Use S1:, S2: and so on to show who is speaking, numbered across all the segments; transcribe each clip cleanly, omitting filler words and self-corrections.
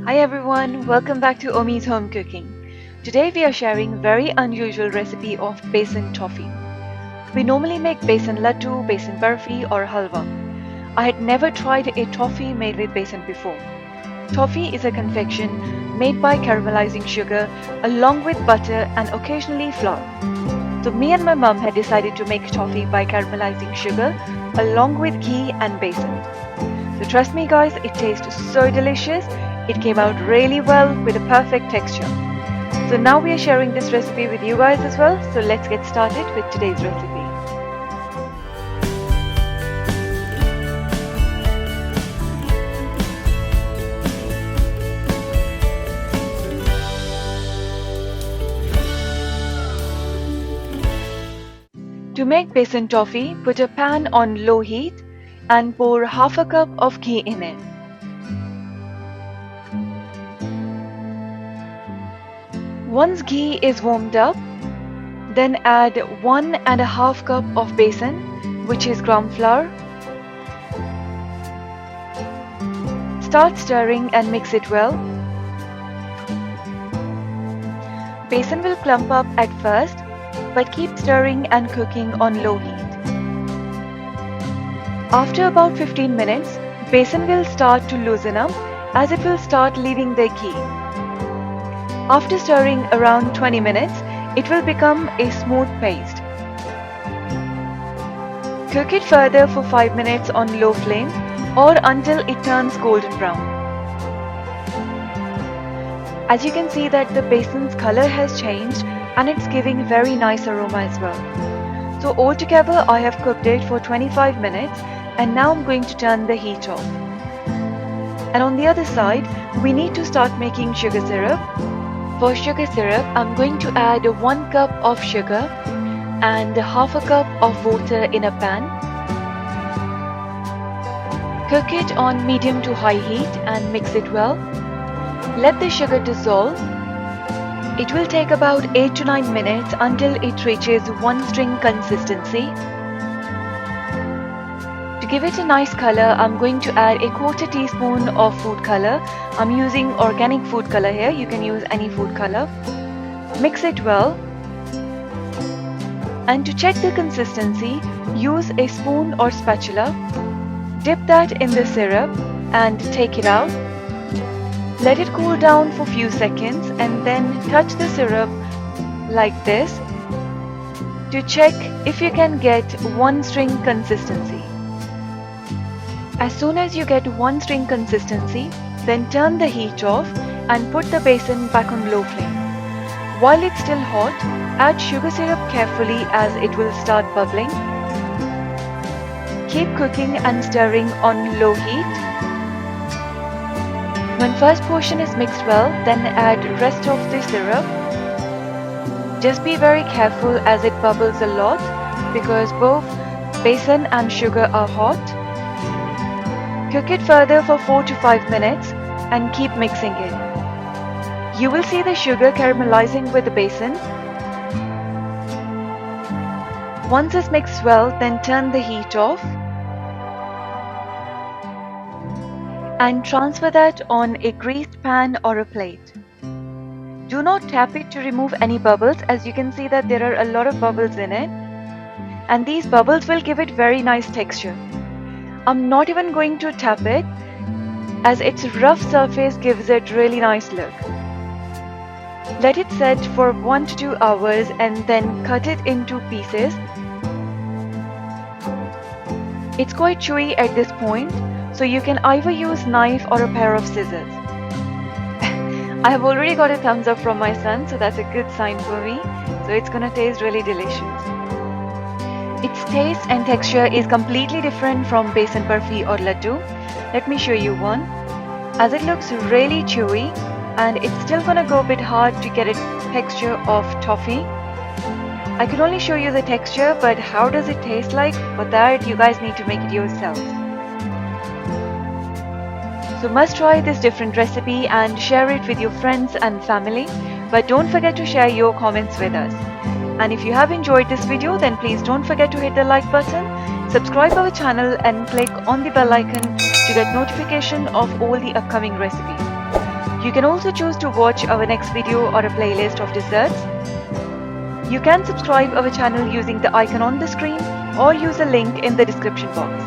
S1: Hi everyone, welcome back to Omi's Home Cooking. Today we are sharing very unusual recipe of Besan Toffee. We normally make Besan Ladoo, Besan Burfi or Halwa. I had never tried a toffee made with besan before. Toffee is a confection made by caramelizing sugar along with butter and occasionally flour. So me and my mum had decided to make toffee by caramelizing sugar along with ghee and besan. So trust me guys, it tastes so delicious. It came out really well with a perfect texture. So now we are sharing this recipe with you guys as well. So let's get started with today's recipe. To make besan toffee, put a pan on low heat and pour half a cup of ghee in it. Once ghee is warmed up, then add 1.5 cup of besan, which is gram flour. Start stirring and mix it well. Besan will clump up at first, but keep stirring and cooking on low heat. After about 15 minutes, besan will start to loosen up as it will start leaving the ghee. After stirring around 20 minutes, it will become a smooth paste. Cook it further for 5 minutes on low flame or until it turns golden brown. As you can see that the besan's color has changed and it's giving very nice aroma as well. So altogether I have cooked it for 25 minutes and now I'm going to turn the heat off. And on the other side, we need to start making sugar syrup. For sugar syrup, I'm going to add 1 cup of sugar and half a cup of water in a pan. Cook it on medium to high heat and mix it well. Let the sugar dissolve. It will take about 8 to 9 minutes until it reaches one string consistency. To give it a nice color, I'm going to add 1/4 teaspoon of food color. I'm using organic food color here, you can use any food color. Mix it well. And to check the consistency, use a spoon or spatula. Dip that in the syrup and take it out. Let it cool down for few seconds and then touch the syrup like this to check if you can get one string consistency. As soon as you get one string consistency, then turn the heat off and put the besan back on low flame. While it's still hot, add sugar syrup carefully as it will start bubbling. Keep cooking and stirring on low heat. When first portion is mixed well, then add rest of the syrup. Just be very careful as it bubbles a lot because both besan and sugar are hot. Cook it further for 4 to 5 minutes and keep mixing it. You will see the sugar caramelizing with the besan. Once it's mixed well, then turn the heat off and transfer that on a greased pan or a plate. Do not tap it to remove any bubbles, as you can see that there are a lot of bubbles in it, and these bubbles will give it very nice texture. I'm not even going to tap it as its rough surface gives it really nice look. Let it set for 1 to 2 hours and then cut it into pieces. It's quite chewy at this point, so you can either use knife or a pair of scissors. I have already got a thumbs up from my son, so that's a good sign for me. So it's gonna taste really delicious. Its taste and texture is completely different from Besan Burfi or Ladoo. Let me show you one. As it looks really chewy and it's still gonna go a bit hard to get a texture of toffee. I can only show you the texture, but how does it taste like? For that, you guys need to make it yourselves. So must try this different recipe and share it with your friends and family. But don't forget to share your comments with us. And if you have enjoyed this video, then please don't forget to hit the like button, subscribe our channel and click on the bell icon to get notification of all the upcoming recipes. You can also choose to watch our next video or a playlist of desserts. You can subscribe our channel using the icon on the screen or use a link in the description box.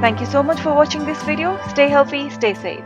S1: Thank you so much for watching this video. Stay healthy, stay safe.